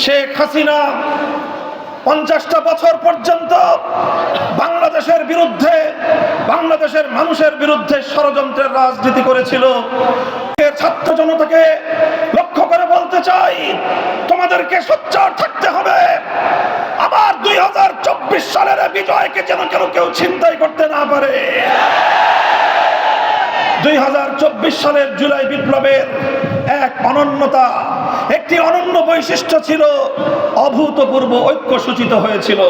শেখ হাসিনা 50টা বছর পর্যন্ত বাংলাদেশের বিরুদ্ধে, বাংলাদেশের মানুষের বিরুদ্ধে ষড়যন্ত্রের রাজনীতি করেছিল। ছাত্র জনতাকে লক্ষ্য করে বলতে চাই, তোমাদেরকে সোচ্চার থাকতে হবে। আবার 2024 সালের বিজয়কে যেন কেউ ছিনতাই করতে না পারে। 2024 সালের জুলাই বিপ্লবের এক অনন্যতা, একটি অনন্য বৈশিষ্ট্য ছিল, অভূতপূর্ব ঐক্য সূচিত হয়েছিল।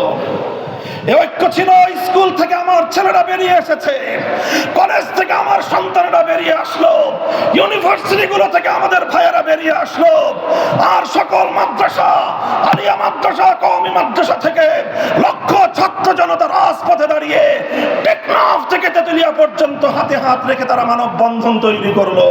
এই ঐক্য ছিল, স্কুল থেকে আমার ছেলেরা বেরিয়ে এসেছে, কলেজ থেকে আমার সন্তানেরা বেরিয়ে আসলো, ইউনিভার্সিটিগুলো থেকে আমাদের ভাইয়েরা বেরিয়ে আসলো, আর সকল মাদ্রাসা, আলিয়া মাদ্রাসা, কওমি মাদ্রাসা থেকে লক্ষ ছাত্র জনতা রাজপথে দাঁড়িয়ে টেকনাফ থেকে তেতুলিয়া পর্যন্ত হাতে হাত রেখে তারা মানববন্ধন তৈরি করলো।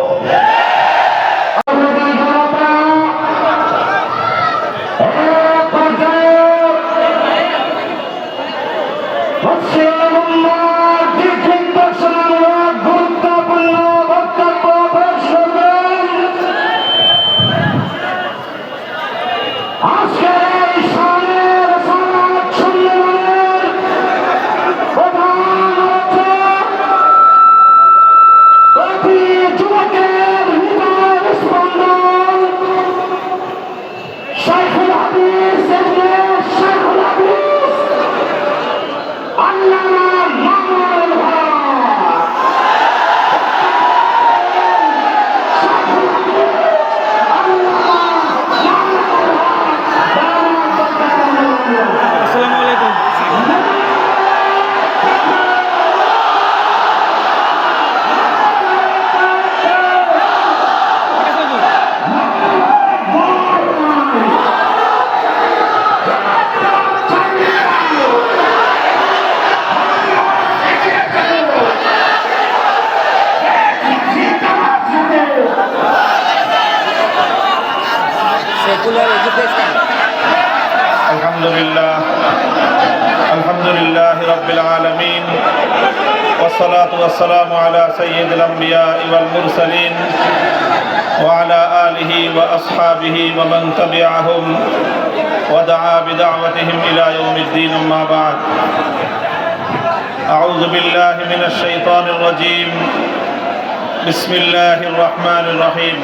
আলহামদুলিল্লাহ রাব্বিল আলামিন ওয়াসসালাতু ওয়াসসালামু আলা সাইয়্যিদিল আমবিয়া ওয়াল মুরসালিন ওয়া আলা আলিহি ওয়া আসহাবিহি ওয়া মান তাবিআহুম ওয়া দাআ বিদাওয়াতিহিম ইলা ইয়াউমিদ্দিন, আম্মা বা'দ। আউযু বিল্লাহি মিনাশ শাইতানির রাজীম। বিসমিল্লাহির রাহমানির রহিম।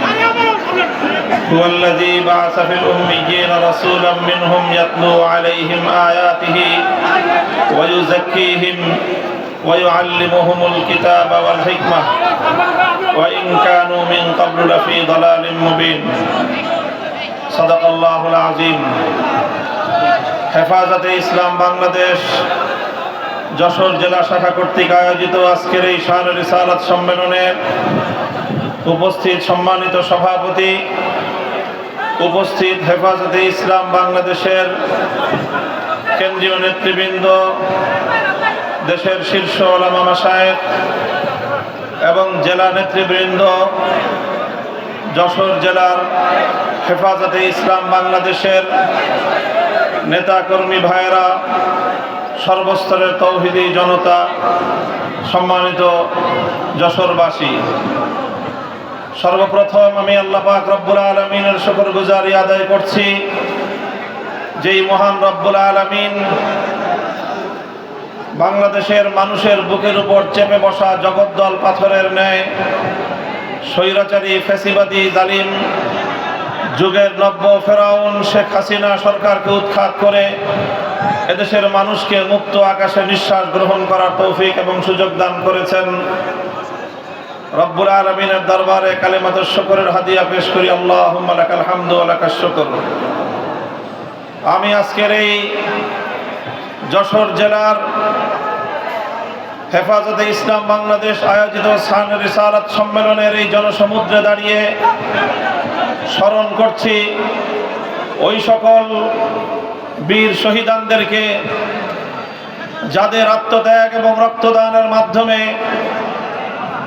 هو الذي بعث في الأميين رسولا منهم يتلو عليهم آياته ويزكيهم ويعلمهم الكتاب والحكمة وإن كانوا من قبل لفي ضلال مبين صدق الله العظيم। হেফাজতে ইসলাম বাংলাদেশ যশোর জেলা শাখা কর্তৃক আয়োজিত আজকের এই শান-ও রিসালাত সম্মেলনের উপস্থিত সম্মানিত সভাপতি, উপস্থিত হেফাজতে ইসলাম বাংলাদেশের কেন্দ্রীয় নেতৃবৃন্দ, দেশের শীর্ষ উলামা মাশায়েখ এবং জেলা নেতৃবৃন্দ, যশোর জেলার হেফাজতে ইসলাম বাংলাদেশের নেতাকর্মী ভাইয়েরা, সর্বস্তরের তৌহিদি জনতা, সম্মানিত যশোরবাসী, সর্বপ্রথম আমি আল্লাহ পাক রব্বুল আলামিনের শুকরগুজারি আদায় করছি, যেই মহান রব্বুল আলামিন বাংলাদেশের মানুষের বুকের উপর চেপে বসা জগদ্দল পাথরের ন্যায় স্বৈরাচারী ফ্যাসিবাদী জালিম যুগের নব্য ফেরাউন শেখ হাসিনা সরকারকে উৎখাত করে এদেশের মানুষকে মুক্ত আকাশে নিঃশ্বাস গ্রহণ করার তৌফিক এবং সুযোগ দান করেছেন। রব্বুল আলামিনের দরবারে কালিমাতুশ শুকরের হাদিয়া পেশ করি, আল্লাহুম্মা লাকাল হামদু ওয়া লাকাশ শুকর। আমি আজকের এই যশোর জেলার হেফাজতে ইসলাম বাংলাদেশ আয়োজিত শান-ও রিসালাত সম্মেলনের এই জনসমুদ্রে দাঁড়িয়ে স্মরণ করছি ওই সকল বীর শহীদানদেরকে, যাদের আত্মত্যাগ এবং রক্তদানের মাধ্যমে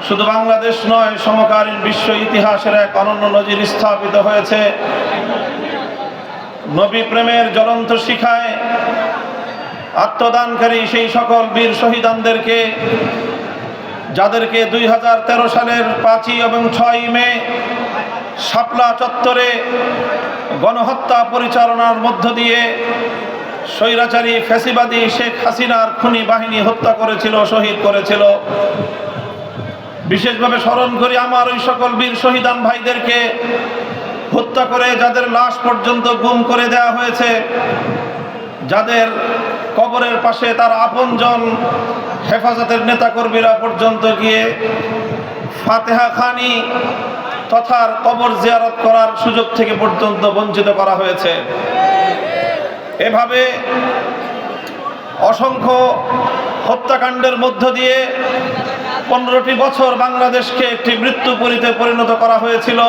শুধু বাংলাদেশ নয়, সমকালীন বিশ্ব ইতিহাসের এক অনন্য নজির স্থাপিত হয়েছে। নবী প্রেমের জ্বলন্ত শিখায় আত্মদানকারী সেই সকল বীর শহীদানদেরকে, যাদেরকে 2013 সালের 5 এবং 6 মে শাপলা চত্বরে গণহত্যা পরিচালনার মধ্য দিয়ে স্বৈরাচারী ফ্যাসিবাদী শেখ হাসিনার খুনি বাহিনী হত্যা করেছিল, শহীদ করেছিল। বিশেষভাবে স্মরণ করি আমার ওই সকল বীর শহীদান ভাইদেরকে, হত্যা করে যাদের লাশ পর্যন্ত গুম করে দেওয়া হয়েছে, যাদের কবরের পাশে তার আপনজন হেফাজতের নেতাকর্মীরা পর্যন্ত গিয়ে ফাতেহা খানি তথা কবর জিয়ারত করার সুযোগ থেকে পর্যন্ত বঞ্চিত করা হয়েছে। এভাবে অসংখ্য হত্যাকাণ্ডের মধ্য দিয়ে 15টি বছর বাংলাদেশকে একটি মৃত্যুপুরীতে পরিণত করা হয়েছিল।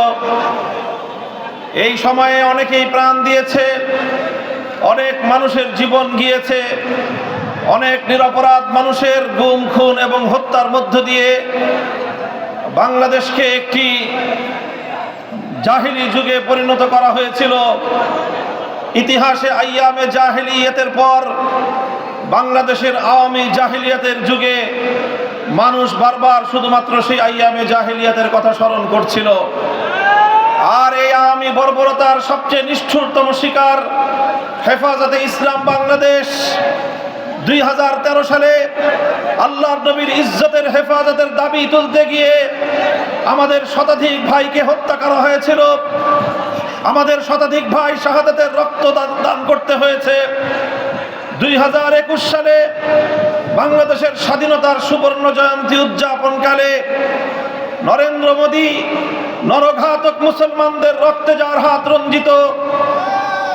এই সময়ে অনেকেই প্রাণ দিয়েছে, অনেক মানুষের জীবন গিয়েছে, অনেক নিরপরাধ মানুষের গুম খুন এবং হত্যার মধ্য দিয়ে বাংলাদেশকে একটি জাহিলি যুগে পরিণত করা হয়েছিল। ইতিহাসে আইয়ামে জাহিলিয়াতের পর বাংলাদেশের আওয়ামী জাহিলিয়াতের যুগে মানুষ বারবার শুধুমাত্র সেই আইয়ামে জাহিলিয়াতের কথা স্মরণ করছিল। আর এই আওয়ামী বর্বরতার সবচেয়ে নিষ্ঠুরতম শিকার হেফাজতে ইসলাম বাংলাদেশ। 2013 সালে আল্লাহর নবীর ইজ্জতের হেফাজতের দাবি তুলতে গিয়ে আমাদের শতাধিক ভাইকে হত্যা করা হয়েছিল। আমাদের শতাধিক ভাই শাহাদাতের রক্ত দান করতে হয়েছে। 2021 সালে বাংলাদেশের স্বাধীনতার সুবর্ণ জয়ন্তী উদযাপনকালে নরেন্দ্র মোদী নরঘাতক মুসলমানদের রক্তে যার হাত রঞ্জিত,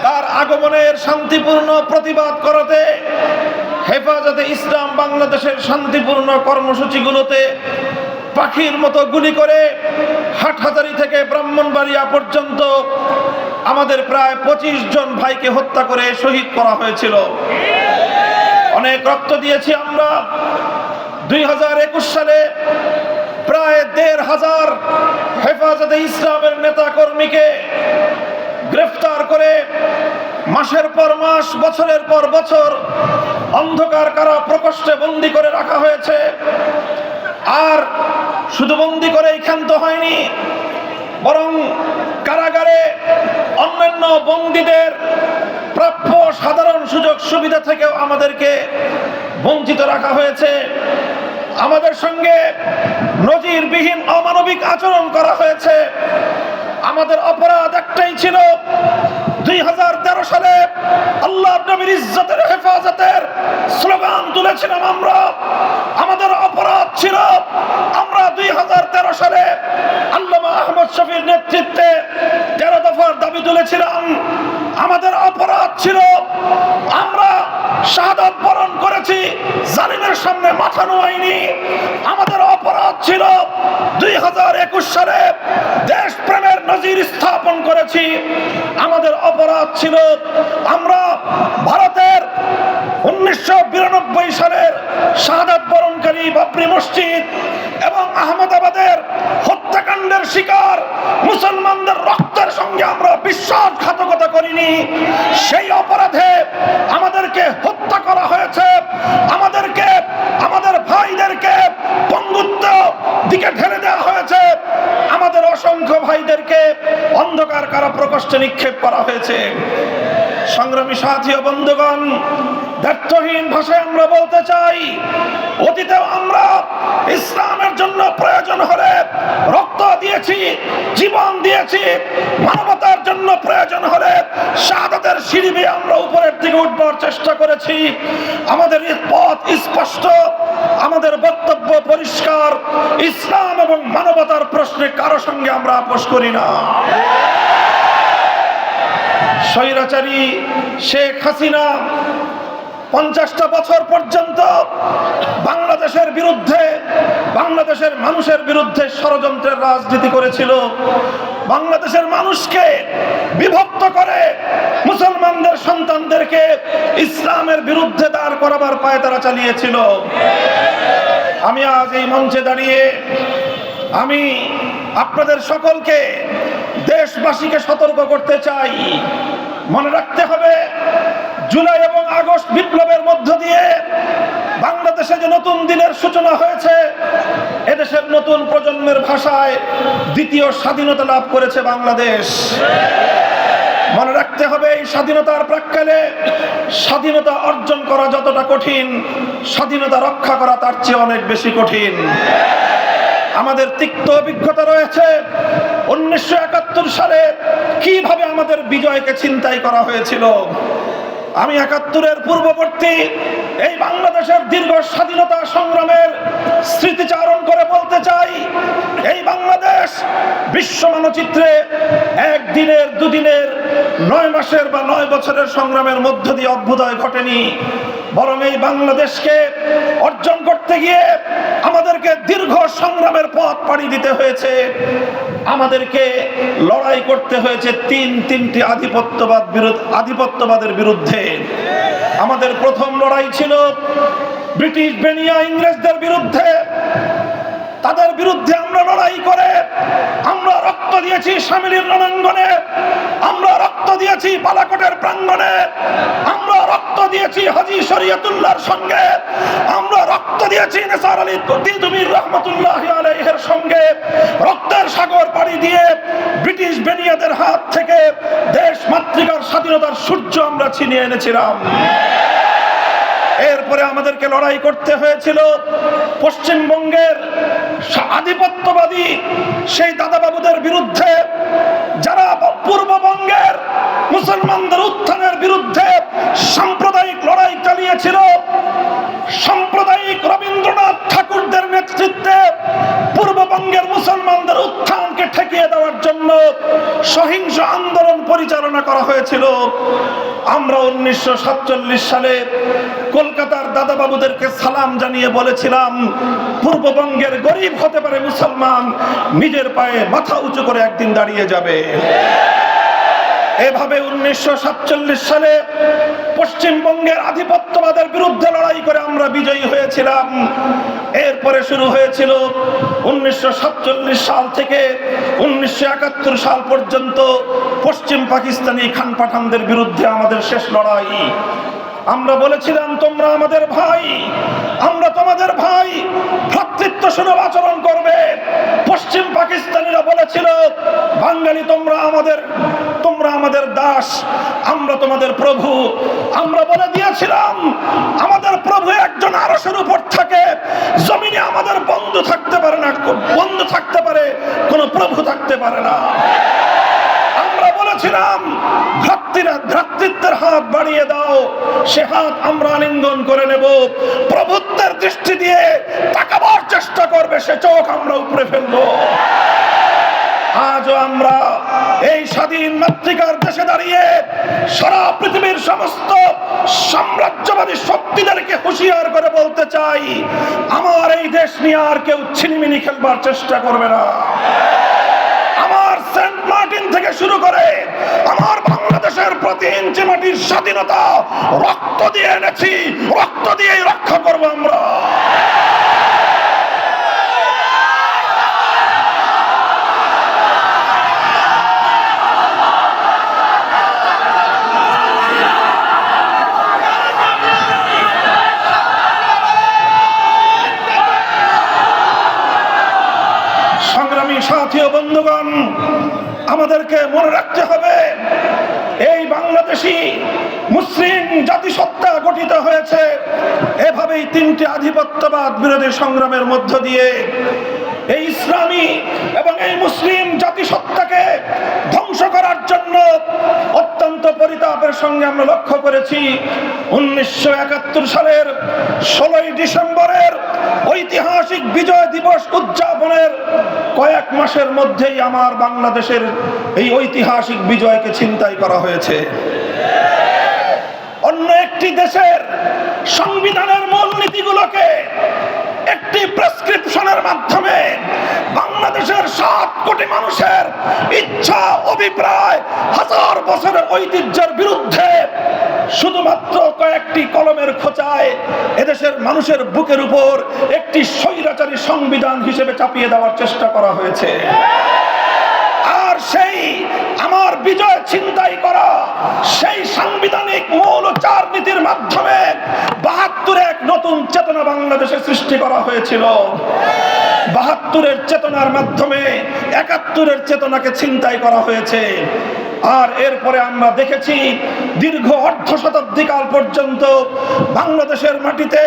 তার আগমনের শান্তিপূর্ণ প্রতিবাদ করতে হেফাজতে ইসলাম বাংলাদেশের শান্তিপূর্ণ কর্মসূচিগুলোতে পাখির মতো গুলি করে হাটহাজারী থেকে ব্রাহ্মণবাড়িয়া পর্যন্ত আমাদের প্রায় 25 জন ভাইকে হত্যা করে শহীদ করা হয়েছিল। অনেক রক্ত দিয়েছি আমরা। 2021 সালে প্রায় 1,500 হেফাজতে ইসলামের নেতা কর্মীকে গ্রেফতার করে মাসের পর মাস, বছরের পর বছর অন্ধকার কারা প্রকোষ্ঠে বন্দী করে রাখা হয়েছে। আর শুধু বন্দী করেই ক্ষান্ত হয়নি, বরং কারাগারে অন্যান্য বন্দীদের প্রাপ্য সাধারণ সুযোগ সুবিধা থেকেও আমাদেরকে বঞ্চিত রাখা হয়েছে। আমাদের সঙ্গে নজিরবিহীন অমানবিক আচরণ করা হয়েছে। আমাদের অপরাধ একটাই ছিল, 2013 সালে আল্লাহর নবীর ইজ্জতের হেফাজতের স্লোগান তুলেছিলাম আমরা। আমাদের অপরাধ ছিল, আমরা 2013 সালে আল্লামা আহমদ শফীর নেতৃত্বে 13 দফার দাবি তুলেছিলাম। আমাদের অপরাধ ছিল, আমরা শাহাদাত বরণ করেছি, জালিমের সামনে মাথা নোয়াইনি। আমাদের অপরাধ ছিল, 2021 সালে দেশপ্রেমের নজির স্থাপন করেছি। আমাদের অপরাধ ছিল, আমরা ভারতের 1992 সালের শাহাদাত বরণকারী বাবরি মসজিদ এবং আহমেদাবাদের হত্যাকাণ্ডের শিকার মুসলমানদের রক্তের সঙ্গে আমরা বিশ্বাসঘাতকতা করিনি। সেই অপরাধে আমাদেরকে হত্যা করা হয়েছে, আমাদেরকে, আমাদের ভাইদেরকে পঙ্গুত্ব দিকে ঠেলে দেওয়া হয়েছে, আমাদের অসংখ্য ভাইদেরকে অন্ধকার কারা প্রকোষ্ঠে নিক্ষেপ করা হয়েছে। সংগ্রামী সাথী ও বন্ধুগণ, ব্যর্থহীন ভাষায় আমরা বলতে চাই, অতীতেও আমরা ইসলামের জন্য প্রয়োজন হলে রক্ত দিয়েছি, জীবন দিয়েছি, মানবতার জন্য প্রয়োজন হলে শাহাদাতের সিঁড়ি বেয়ে আমরা উপরের দিকে উঠবার চেষ্টা করেছি। আমাদের পথ স্পষ্ট, আমাদের বক্তব্য পরিষ্কার। ইসলাম এবং মানবতার প্রশ্নে কারো সঙ্গে আমরা আপোষ করি না। স্বৈরাচারী শেখ হাসিনা 50টা বছর পর্যন্ত বাংলাদেশের বিরুদ্ধে, বাংলাদেশের মানুষের বিরুদ্ধে ষড়যন্ত্রের রাজনীতি করেছিল। বাংলাদেশের মানুষকে বিভক্ত করে মুসলমানদের সন্তানদেরকে ইসলামের বিরুদ্ধে দাঁড় করাবার পায়তারা চালিয়েছিল। আমি আজ এই মঞ্চে দাঁড়িয়ে আমি আপনাদের সকলকে, দেশবাসীকে সতর্ক করতে চাই। মনে রাখতে হবে, জুলাই এবং আগস্ট বিপ্লবের মধ্য দিয়ে বাংলাদেশে যে নতুন দিনের সূচনা হয়েছে, এদেশের নতুন প্রজন্মের ভাষায় দ্বিতীয় স্বাধীনতা লাভ করেছে বাংলাদেশ। মনে রাখতে হবে, এই স্বাধীনতার প্রাক্কালে স্বাধীনতা অর্জন করা যতটা কঠিন, স্বাধীনতা রক্ষা করা তার চেয়ে অনেক বেশি কঠিন। আমাদের তিক্ত অভিজ্ঞতা রয়েছে 1971 সালে কিভাবে আমাদের বিজয়কে ছিনতাই করা হয়েছিল। আমি 71-এর পূর্ববর্তী এই বাংলাদেশের দীর্ঘ স্বাধীনতা সংগ্রামের স্মৃতিচারণ করে বলতে চাই, এই বাংলাদেশ বিশ্ব মানচিত্রে একদিনের, দুদিনের, 9 মাসের বা 9 বছরের সংগ্রামের মধ্য দিয়ে অভ্যুদয় ঘটেনি, বরং এই বাংলাদেশকে অর্জন করতে গিয়ে আমাদেরকে দীর্ঘ সংগ্রামের পথ পাড়ি দিতে হয়েছে। আমাদেরকে লড়াই করতে হয়েছে তিনটি আধিপত্যবাদের বিরুদ্ধে। আমাদের প্রথম লড়াই ছিল ব্রিটিশ বেনিয়া ইংরেজদের বিরুদ্ধে। তাদের বিরুদ্ধে আমরা লড়াই করে আমরা রক্ত দিয়েছি শামিলির রণাঙ্গনে, আমরা রক্ত দিয়েছি বালাকোটের প্রাঙ্গণে, আমরা রক্ত দিয়েছি হাজী শরীয়তুল্লাহর সঙ্গে, আমরা রক্ত দিয়েছি নেসার আলী তিতুমির রহমতুল্লাহি আলাইহির সঙ্গে। রক্তের সাগর পাড়ি দিয়ে ব্রিটিশ বেনিয়াদের হাত থেকে দেশ মাতৃকার স্বাধীনতার সূর্য আমরা ছিনিয়ে এনেছিলাম। এরপরে আমাদেরকে লড়াই করতে হয়েছিল পশ্চিমবঙ্গের আধিপত্যবাদী সেই দাদাবাবুদের বিরুদ্ধে, যারা পূর্ববঙ্গের মুসলমানদের উত্থানের বিরুদ্ধে সাম্প্রদায়িক লড়াই চালিয়েছিল। সাম্প্রদায়িক রবীন্দ্রনাথ ঠাকুরদের নেতৃত্বে পূর্ববঙ্গের মুসলমানদের উত্থানকে ঠেকিয়ে দেওয়ার জন্য সহিংস আন্দোলন পরিচালনা করা হয়েছিল। আমরা 1947 সালে কলকাতার দাদাবাবুদেরকে সালাম জানিয়ে বলেছিলাম, পূর্ববঙ্গের গরিব হতে পারে মুসলমান, নিজের পায়ে মাথা উঁচু করে একদিন দাঁড়িয়ে যাবে। এভাবে 1947 সালে পশ্চিমবঙ্গের আধিপত্যবাদের বিরুদ্ধে লড়াই করে আমরা বিজয়ী হয়েছিলাম। এরপরে শুরু হয়েছিল 1947 সাল থেকে 1971 সাল পর্যন্ত পশ্চিম পাকিস্তানি খান পাঠানদের বিরুদ্ধে আমাদের শেষ লড়াই। আমরা বলেছিলাম, তোমরা আমাদের ভাই, আমরা তোমাদের ভাই, ভ্রাতৃত্ব সুলভ আচরণ করবে। পশ্চিম পাকিস্তানিরা বলেছিল, বাঙালি তোমরা আমাদের দাস, আমরা তোমাদের প্রভু। আমরা বলে দিয়েছিলাম, আমাদের প্রভু একজন আরশের উপর থাকে, জমিনে আমাদের বন্ধু থাকতে পারে না, বন্ধু থাকতে পারে, কোনো প্রভু থাকতে পারে না। আমরা বলেছিলাম, ভ্রাতৃত্বের হাত বাড়িয়ে দাও, সে হাত আমরা আলিঙ্গন করে নেব। প্রভুত্বের দৃষ্টি দিয়ে তাকাবার চেষ্টা করবে, সে চোখ আমরা উপরে ফেলবো। আজও আমরা এই স্বাধীন মাতৃকার দেশে দাঁড়িয়ে সারা পৃথিবীর সমস্ত সাম্রাজ্যবাদী শক্তিদেরকে হুঁশিয়ার করে বলতে চাই, আমার এই দেশ নিয়ে আর কেউ ছিনিমিনি খেলবার চেষ্টা করবে না। আমার সেন্ট মার্টিন থেকে শুরু করে আমার বাংলাদেশের প্রতি ইঞ্চি মাটির স্বাধীনতা রক্ত দিয়ে এনেছি, রক্ত দিয়ে রক্ষা করবো আমরা। সাথী ও বন্ধুগণ, আমাদেরকে মনে রাখতে হবে, এই বাংলাদেশি মুসলিম জাতিসত্তা গঠিত হয়েছে এভাবেই 3টি আধিপত্যবাদ বিরোধী সংগ্রামের মধ্য দিয়ে। এই ইসলামী এবং এই মুসলিম জাতিসত্তাকে ধ্বংস করার জন্য অত্যন্ত পরিতাপের সঙ্গে আমরা লক্ষ্য করেছি 1971 সালের 16 ডিসেম্বরের ঐতিহাসিক বিজয় দিবস উদযাপনের কয়েক মাসের মধ্যেই আমার বাংলাদেশের এই ঐতিহাসিক বিজয়কে ছিনতাই করা হয়েছে। অন্য একটি দেশের সংবিধানের মূলনীতিগুলোকে একটি প্রেসক্রিপশনের মাধ্যমে বাংলাদেশের 7 কোটি মানুষের ইচ্ছা, অভিপ্রায়, হাজার বছরের ঐতিহ্যের বিরুদ্ধে শুধুমাত্র কয়েকটি কলমের খোঁচায় এদেশের মানুষের বুকের উপর একটি স্বৈরাচারী সংবিধান হিসেবে চাপিয়ে দেওয়ার চেষ্টা করা হয়েছে। আর সেই আমার বিজয় ছিনতাই করা সেই সাংবিধানিক মৌল 4 নীতির মাধ্যমে 72 এক নতুন চেতনা বাংলাদেশে সৃষ্টি করা হয়েছিল। ৭২-এর চেতনার মাধ্যমে ৭১-এর চেতনাকে ছিনতাই করা হয়েছে। আর এরপরে আমরা দেখেছি দীর্ঘ অর্ধ শতাব্দীকাল পর্যন্ত বাংলাদেশের মাটিতে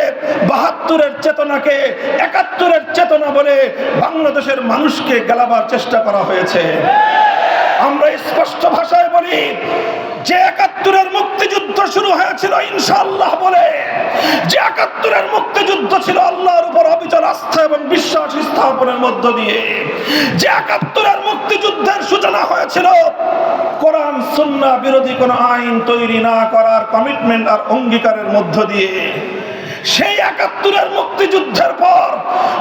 ৭২-এর চেতনাকে ৭১-এর চেতনা বলে বাংলাদেশের মানুষকে গেলাবার চেষ্টা করা হয়েছে। আমরা স্পষ্ট ভাষায় বলি যে ৭১-এর মুক্তিযুদ্ধ শুরু হয়েছিল ইনশাআল্লাহ বলে, যে ৭১-এর মুক্তিযুদ্ধ ছিল আল্লাহর উপর অবিচল আস্থা এবং বিশ্বাস স্থাপনের মধ্য দিয়ে, যে ৭১-এর মুক্তিযুদ্ধের সূচনা হয়েছিল কোরআন সুন্নাহ বিরোধী কোন আইন তৈরি না করার কমিটমেন্ট আর অঙ্গীকারের মধ্য দিয়ে, সেই ৭১-এর মুক্তিযুদ্ধের পর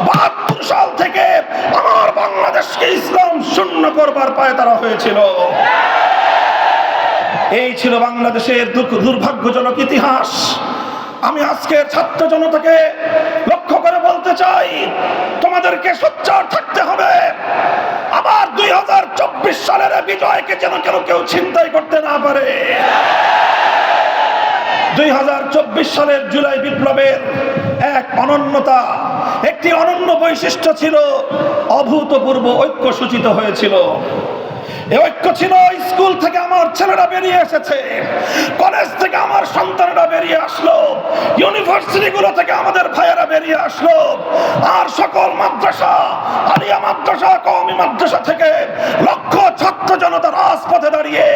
৭২ সাল থেকে আমার বাংলাদেশকে ইসলাম শূন্য করবার পায়তারা হয়েছিল। এই ছিল বাংলাদেশের দুর্ভাগ্যজনক ইতিহাস। আমি আজকের ছাত্র জনতাকে লক্ষ্য করে বলতে চাই, তোমাদেরকে সোচ্চার থাকতে হবে। আবার ২০২৪ সালের বিজয়কে যেন কেউ ছিনতাই করতে না পারে। ২০২৪ সালের জুলাই বিপ্লবের এক অনন্যতা, একটি অনন্য বৈশিষ্ট্য ছিল অভূতপূর্ব ঐক্য সূচিত হয়েছিল। এই ঐক্য ছিল স্কুল থেকে আমার ছেলেরা বেরিয়ে এসেছে, কলেজ থেকে আমার সন্তানরা বেরিয়ে আসলো, ইউনিভার্সিটিগুলো থেকে আমাদের ভাইয়েরা বেরিয়ে আসলো, আর সকল মাদ্রাসা, আলিয়া মাদ্রাসা, কওমি মাদ্রাসা থেকে লক্ষ ছাত্র জনতা রাজপথে দাঁড়িয়ে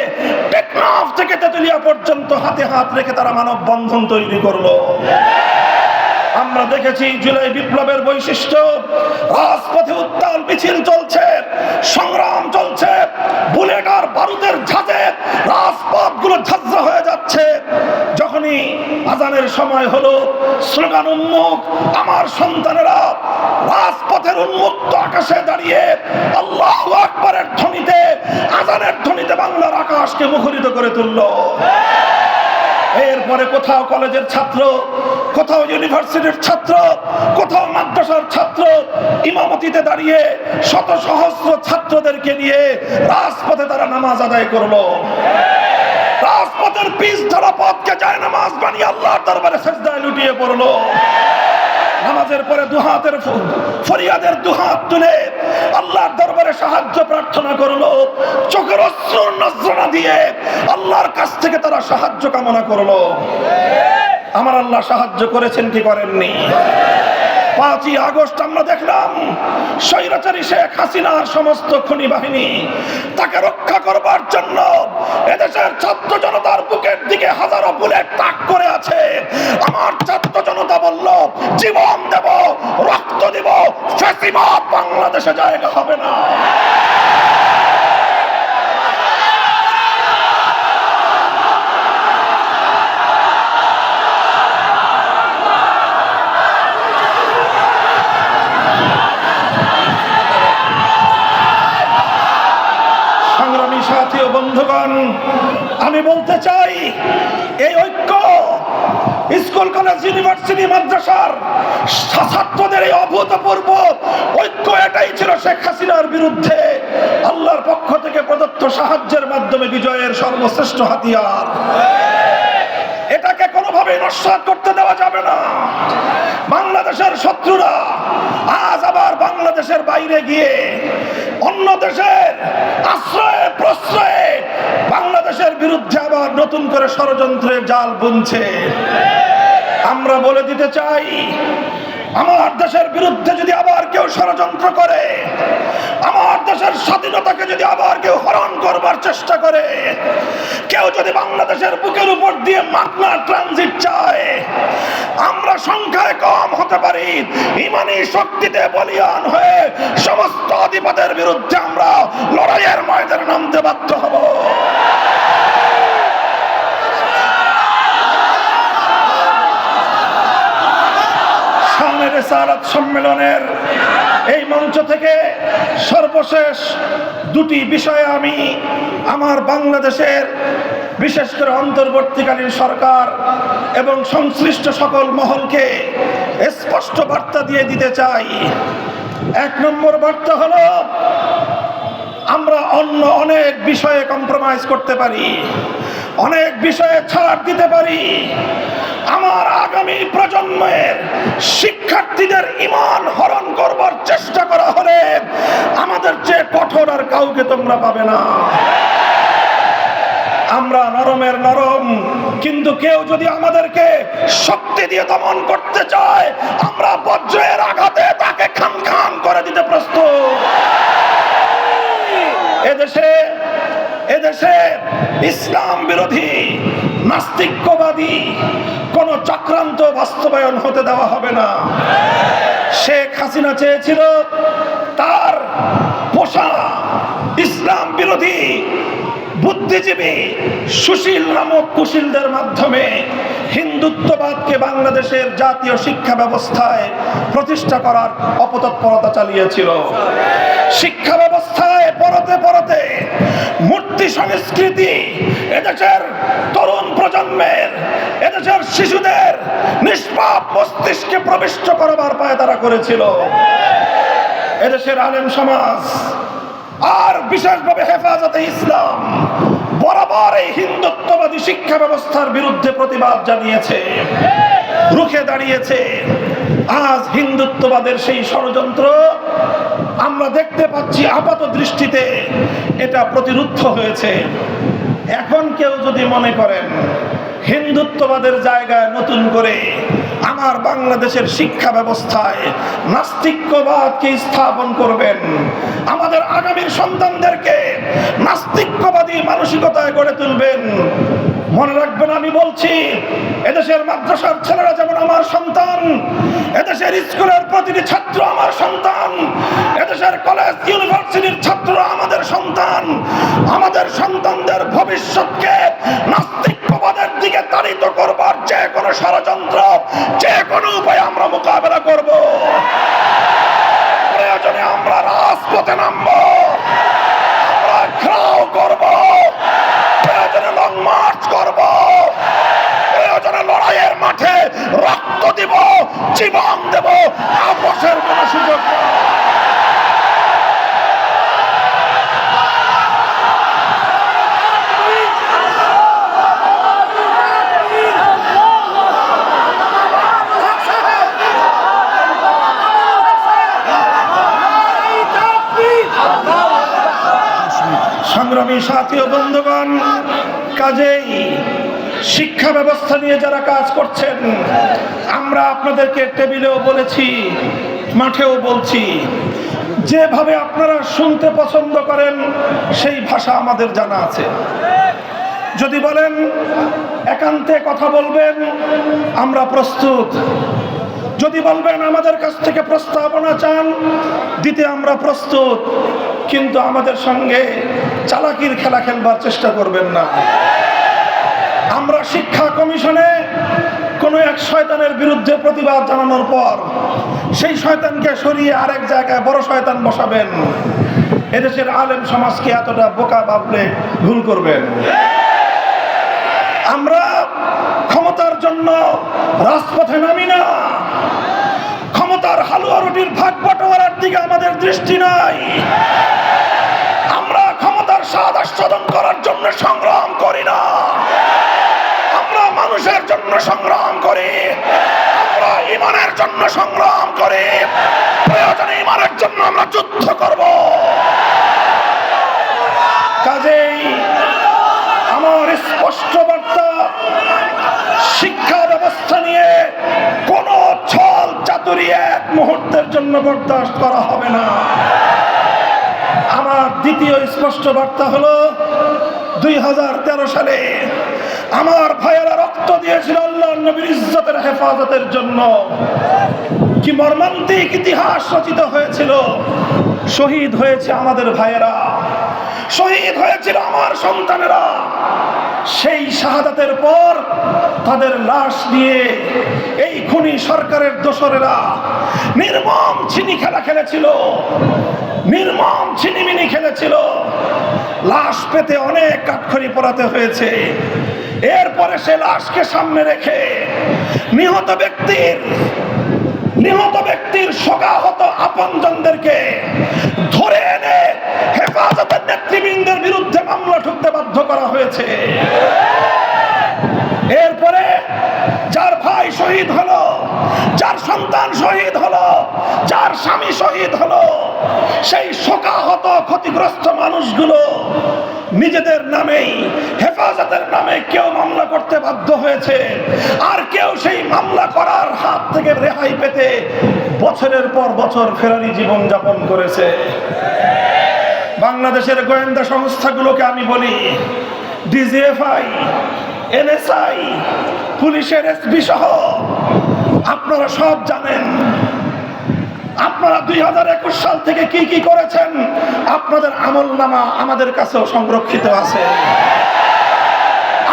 টেকনাফ থেকে তেতুলিয়া পর্যন্ত হাতে হাত রেখে তারা মানববন্ধন তৈরি করলো। আমরা দেখেছি জুলাই বিপ্লবের বৈশিষ্ট্য, রাজপথে উত্তাল মিছিল চলছে, সংগ্রাম চলছে, বুলেট আর বারুদের ঝাঁজে রাজপথগুলো ঝাঁঝরা হয়ে যাচ্ছে। যখনই আজানের সময় হলো, স্লোগান উন্মুখ আমার সন্তানেরা রাজপথের উন্মুক্ত আকাশে দাঁড়িয়ে আল্লাহু আকবারের ধ্বনিতে, আজানের ধ্বনিতে বাংলার আকাশকে মুখরিত করে তুলল। এরপরে কোথাও কলেজের ছাত্র, কোথাও ইউনিভার্সিটির ছাত্র, কোথাও মাদ্রাসার ছাত্র ইমামতিতে দাঁড়িয়ে শত সহস্র ছাত্রদেরকে নিয়ে রাজপথে তারা নামাজ আদায় করলো। রাজপথের পিচ ধরা পথকে যায় নামাজ বানিয়ে আল্লাহর দরবারে সিজদায় লুটিয়ে পড়লো। নামাজের পরে দুহাতের ফরিয়াদের দুহাত তুলে আল্লাহর দরবারে সাহায্য প্রার্থনা করলো। চোখের অশ্রুর নজরানা দিয়ে আল্লাহর কাছ থেকে তারা সাহায্য কামনা করলো। আমার আল্লাহ সাহায্য করেছেন কি করেননি? ৫ই আগস্ট আমরা দেখলাম স্বৈরাচারী শেখ হাসিনার সমস্ত খুনি বাহিনী তাকে রক্ষা করবার জন্য এদেশের ছাত্র জনতার বুকের দিকে হাজারো বুলেট তাক করে আছে। আমার ছাত্র জনতা বলল, জীবন দেব, রক্ত দেব, ফ্যাসিবাদ বাংলাদেশে জায়গা হবে না। সাথী ও বন্ধুগণ, আমি বলতে চাই এই ঐক্য স্কুল, কলেজ, ইউনিভার্সিটি, মাদ্রাসার ছাত্রদের এই অভূতপূর্ব ঐক্য, এটাই ছিল শেখ হাসিনার বিরুদ্ধে আল্লাহর পক্ষ থেকে প্রদত্ত সাহায্যের মাধ্যমে বিজয়ের সর্বশ্রেষ্ঠ হাতিয়ার। এটাকে কোনোভাবে নস্যাৎ করতে দেওয়া যাবে না। বাংলাদেশের শত্রুরা আজ আবার বাংলাদেশের বাইরে গিয়ে অন্য দেশের আশ্রয়ে প্রশ্রয়ে বাংলাদেশের বিরুদ্ধে আবার নতুন করে ষড়যন্ত্রের জাল বুনছে। আমরা বলে দিতে চাই, আমার দেশের বিরুদ্ধে যদি আবার কেউ ষড়যন্ত্র করে, আমার দেশের স্বাধীনতাকে যদি আবার কেউ হরণ করবার চেষ্টা করে, কেউ যদি বাংলাদেশের বুকের উপর দিয়ে মাগনা ট্রানজিট চায়, আমরা সংখ্যায় কম হতে পারি, ইমানি শক্তিতে বলিয়ান হয়ে সমস্ত অধিপতির বিরুদ্ধে আমরা লড়াইয়ের ময়দানে নামতে বাধ্য হব। রিসালাত সম্মেলনের এই মঞ্চ থেকে সর্বশেষ দুটি বিষয়ে আমি আমার বাংলাদেশের বিশেষ করে অন্তর্বর্তীকালীন সরকার এবং সংশ্লিষ্ট সকল মহলকে স্পষ্ট বার্তা দিয়ে দিতে চাই। ১ নম্বর বার্তা হলো, আমরা অন্য অনেক বিষয়ে কম্প্রোমাইজ করতে পারি, অনেক বিষয়ে ছাড় দিতে পারি। আমার আগামী প্রজন্মের শিক্ষার্থীদের ঈমান হরণ করবার চেষ্টা করা হলে আমাদের চেয়ে কঠোর আর কাউকে তোমরা পাবে না। আমরা নরমের নরম, কিন্তু কেউ যদি আমাদেরকে শক্তি দিয়ে দমন করতে চায় আমরা বজ্রের আঘাতে তাকে খান খান করে দিতে প্রস্তুত। এদেশে ইসলাম বিরোধী নাস্তিক্যবাদী কোন চক্রান্ত বাস্তবায়ন হতে দেওয়া হবে না। শেখ হাসিনা চেয়েছিল তার পোষা ইসলাম বিরোধী বুদ্ধিজীবী সুশীল নামক কুশীলদের মাধ্যমে হিন্দুত্ববাদকে বাংলাদেশের জাতীয় শিক্ষা ব্যবস্থায় প্রতিষ্ঠা করার অপতৎপরতা চালিয়েছিল। শিক্ষা ব্যবস্থায় পরতে পরতে মূর্তি সংস্কৃতি এদেশের তরুণ প্রজন্মের, এদেশের শিশুদের নিষ্পাপ মস্তিষ্কে প্রবিষ্ট করবার পায় তারা করেছিল। এদেশের আলেম সমাজ আর বিশেষভাবে হেফাজতে ইসলাম বরাবর এই হিন্দুত্ববাদী শিক্ষা ব্যবস্থার বিরুদ্ধে প্রতিবাদ জানিয়েছে, রুখে দাঁড়িয়েছে। আজ হিন্দুত্ববাদের সেই ষড়যন্ত্র আমরা দেখতে পাচ্ছি আপাত দৃষ্টিতে এটা প্রতিরুদ্ধ হয়েছে। এখন কেউ যদি মনে করেন হিন্দুত্ববাদের জায়গায় নতুন করে আমার বাংলাদেশের শিক্ষা ব্যবস্থায় নাস্তিক্যবাদকে স্থাপন করবেন, আমাদের আগামীর সন্তানদেরকে নাস্তিক্যবাদী মানসিকতায় গড়ে তুলবেন, মনে রাখবেন আমি বলছি এদেশের মাদ্রাসার ছেলেরা যেমন আমার সন্তান, এদেশের স্কুলের প্রতিটি ছাত্র আমার সন্তান, এদেশের কলেজ ইউনিভার্সিটির ছাত্ররা আমাদের সন্তান। আমাদের সন্তানদের ভবিষ্যৎকে নাস্তিক্যবাদের দিকে তাড়িত করবার যে কোনো ষড়যন্ত্র, যে কোনো উপায়ে আমরা মোকাবেলা করব। প্রয়োজনে আমরা রাজপথে নামবো, আমরা ঘেরাও করব, প্রয়োজনে লং মার্চ করব, প্রয়োজনে লড়াইয়ের মাঠে রক্ত দিব, জীবন দেব, আপোষের কোন সুযোগ নেই। সংগ্রামী সাথী ও বন্ধুগণ, কাজেই শিক্ষা ব্যবস্থা নিয়ে যারা কাজ করছেন আমরা আপনাদেরকে টেবিলেও বলেছি, মাঠেও বলছি, যেভাবে আপনারা শুনতে পছন্দ করেন সেই ভাষা আমাদের জানা আছে। যদি বলেন একান্তে কথা বলবেন আমরা প্রস্তুত, যদি বলবেন আমাদের কাছ থেকে প্রস্তাবনা চান দিতে আমরা প্রস্তুত, কিন্তু আমাদের সঙ্গে চালাকির খেলা খেলবার চেষ্টা করবেন না। আমরা শিক্ষা কমিশনে কোনো এক শয়তানের বিরুদ্ধে প্রতিবাদ জানানোর পর সেই শয়তানকে সরিয়ে আরেক জায়গায় বড় শয়তান বসাবেন, এদেশের আলেম সমাজকে এতটা বোকা ভাবলে ভুল করবেন। আমরা ক্ষমতার জন্য রাজপথে নামি না, ক্ষমতার হালুয়া রুটির ভাগ বাটোয়ারার দিকে আমাদের দৃষ্টি নাই। আমরা ক্ষমতার স্বাদ আস্বাদন করার জন্য সংগ্রাম করি না, আমরা মানুষের জন্য সংগ্রাম করি, আমরা ঈমানের জন্য সংগ্রাম করি, প্রয়োজনে ঈমানের জন্য আমরা যুদ্ধ করব। কাজেই আমার স্পষ্ট বার্তা, শিক্ষা ব্যবস্থা নিয়ে কোন ছল চাতুরি এক মুহূর্তের জন্য বরদাস্ত করা হবে না। আমার দ্বিতীয় স্পষ্ট বার্তা হলো 2013 সালে আমার ভাইয়েরা রক্ত দিয়েছিল আল্লাহর নবীর ইজ্জতের হেফাজতের জন্য। কি মর্মান্তিক ইতিহাস রচিত হয়েছিল, শহীদ হয়েছে আমাদের ভাইয়েরা, শহীদ হয়েছিল আমার সন্তানেরা। সেই শাহাদাতের পর তাদের লাশ নিয়ে এই খুনি সরকারের দোসরেরা নির্মম ছিনি খেলা খেলেছিল, নির্মম ছিনিমিনি খেলেছিল। লাশ পেতে অনেক কাঠখড়ি পোড়াতে হয়েছে। এরপরে সে লাশকে সামনে রেখে নিহত ব্যক্তির নিহত ব্যক্তির শোকাহত আপনজনদেরকে ধরে এনে হেফাজতের নেতৃবৃন্দের বিরুদ্ধে মামলা ঠুকতে বাধ্য করা হয়েছে। এরপরে যার ভাই শহীদ হলো, যার সন্তান শহীদ হলো, যার স্বামী শহীদ হলো, সেই শোকাহত ক্ষতিগ্রস্ত মানুষগুলো নিজেদের নামেই, হেফাজতের নামে কেউ মামলা করতে বাধ্য হয়েছে, আর কেউ সেই মামলা করার হাত থেকে রেহাই পেতে বছরের পর বছর ফেরারি জীবন যাপন করেছে। বাংলাদেশের গোয়েন্দা সংস্থাগুলোকে আমি বলি, ডিজিএফআই, এনএসআই, পুলিশের এসপি সহ আপনারা সব জানেন। আপনারা 2021 সাল থেকে কি কি করেছেন আপনাদের আমলনামা আমাদের কাছেও সংরক্ষিত আছে।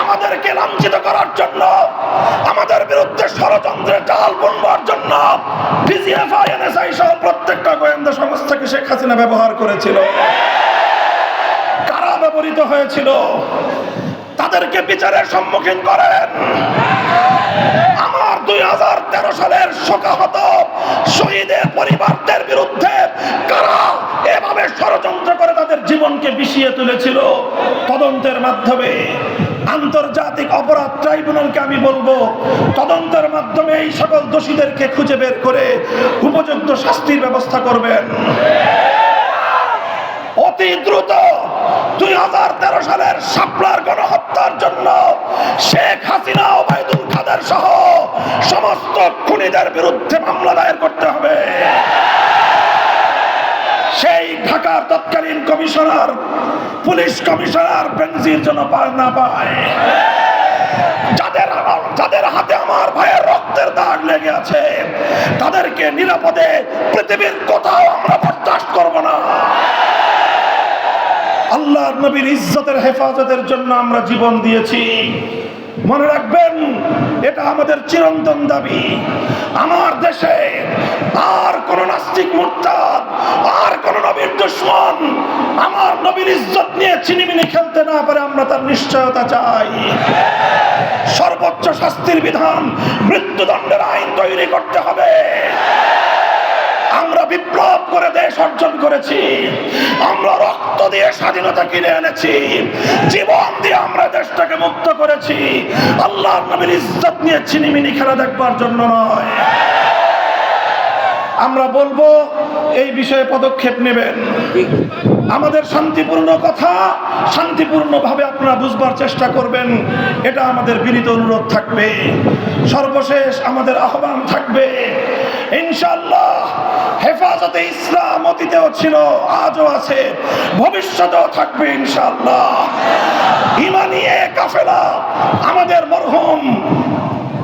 আমাদেরকে লাঞ্ছিত করার জন্য, আমাদের বিরুদ্ধে ষড়যন্ত্রের জাল বুনবার জন্য ডিজিএফআই, এনএসআই সহ প্রত্যেকটা গোয়েন্দা সংস্থাকে শেখ হাসিনা ব্যবহার করেছিল, কারা ব্যবহৃত হয়েছিল, তাদেরকে বিচারের সম্মুখীন করেন। আমার 2013 সালের শোকাহত শহীদের পরিবারদের বিরুদ্ধে কারা এভাবে ষড়যন্ত্র করে তাদের জীবনকে বিষিয়ে তুলেছিল, তদন্তের মাধ্যমে আন্তর্জাতিক অপরাধ ট্রাইব্যুনালকে আমি বলবো, তদন্তের মাধ্যমে এই সকল দোষীদেরকে খুঁজে বের করে উপযুক্ত শাস্তির ব্যবস্থা করবেন। অতি দ্রুত 2013 সালের শাপলার গণহত্যার জন্য শেখ হাসিনা, ওবায়দুল কাদের সহ সমস্ত খুনিদের বিরুদ্ধে মামলা দায়ের করতে হবে। সেই ঢাকার তৎকালীন কমিশনার, পুলিশ কমিশনার বেনজির যেন পার না পায়। যাদের হাতে আমার ভাইয়ের রক্তের দাগ লেগে আছে, তাদেরকে নিরাপদে পৃথিবীর কোথাও আমরা বরদাস্ত করব না। আল্লাহর নবীর ইজ্জতের হেফাজতের জন্য আমরা জীবন দিয়েছি। মনে রাখবেন, এটা আমাদের চিরন্তন দাবি। আমার দেশে আর কোন নাস্তিক, মুরতাদ, আর কোন নবীর দুশমন আমার নবীর ইজ্জত নিয়ে চিনিমিনি খেলতে না পারে, আমরা তার নিশ্চয়তা চাই। সর্বোচ্চ শাস্তির বিধান, মৃত্যুদণ্ডের আইন তৈরি করতে হবে। আমরা বিপ্লব করে দেশ অর্জন করেছি, আমরা রক্ত দিয়ে স্বাধীনতা কিনে এনেছি, জীবন দিয়ে আমরা দেশটাকে মুক্ত করেছি। আল্লাহর নবীর ইজ্জত নিয়ে চিনিমিনি খেলা দেখবার জন্য নয়। আমরা বলবো এই বিষয়ে পদক্ষেপ নেবেন। আমাদের শান্তিপূর্ণ কথা শান্তিপূর্ণভাবে আপনারা বুঝবার চেষ্টা করবেন, এটা আমাদের বিনীত অনুরোধ থাকবে। সর্বশেষ আমাদের আহ্বান থাকবে, ইনশাআল্লাহ হেফাজতে ইসলাম অতীতেও ছিল, আজও আছে, ভবিষ্যতেও থাকবে ইনশাআল্লাহ। ঈমানী কাফেলা আমাদের মরহুম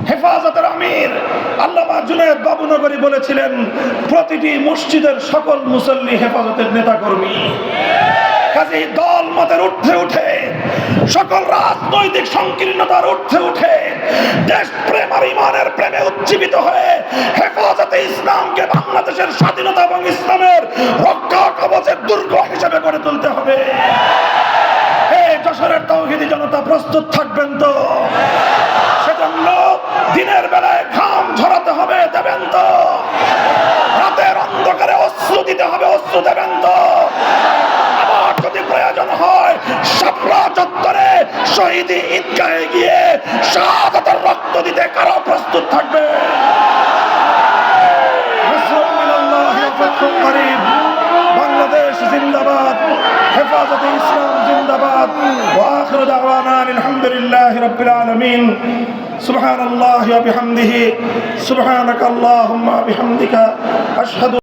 হেফাজতের আমির আল্লামা জুনায়েদ বাবুনগরী বলেছিলেন, প্রতিটি মসজিদের সকল মুসল্লি হেফাজতের নেতাকর্মী। কাজেই দল মতের ঊর্ধ্বে উঠে, সকল রাজনৈতিক সংকীর্ণতার ঊর্ধ্বে উঠে, দেশ প্রেম আর ইমানের প্রেমে উজ্জীবিত হয়ে হেফাজতে ইসলামকে বাংলাদেশের স্বাধীনতা এবং ইসলামের রক্ষা কবচের দুর্গ হিসেবে গড়ে তুলতে হবে। এই যশোরের তাওহীদি জনতা প্রস্তুত থাকবেন তো? সেজন্য দিনের বেলায় ঘাম ঝরাতে হবে, দেবেন তো? রাতের অন্ধকারে অশ্রু দিতে হবে, অশ্রু দেবেন তো? আবার যদি প্রয়োজন হয় শাপলা চত্বরে শহীদি ঈদগাহে গিয়ে শাহাদাতের রক্ত দিতে কারা প্রস্তুত থাকবে? বাংলাদেশ জিন্দাবাদ, হেফাজতে ইসলাম জিন্দাবাদ। ওয়া আখিরু দাওয়ানা আলহামদুলিল্লাহি রাব্বিল আলামিন। সুবহানাল্লাহি ওয়া বিহামদিহি, সুবহানাকাল্লাহুম্মা বিহামদিকা, আশহাদু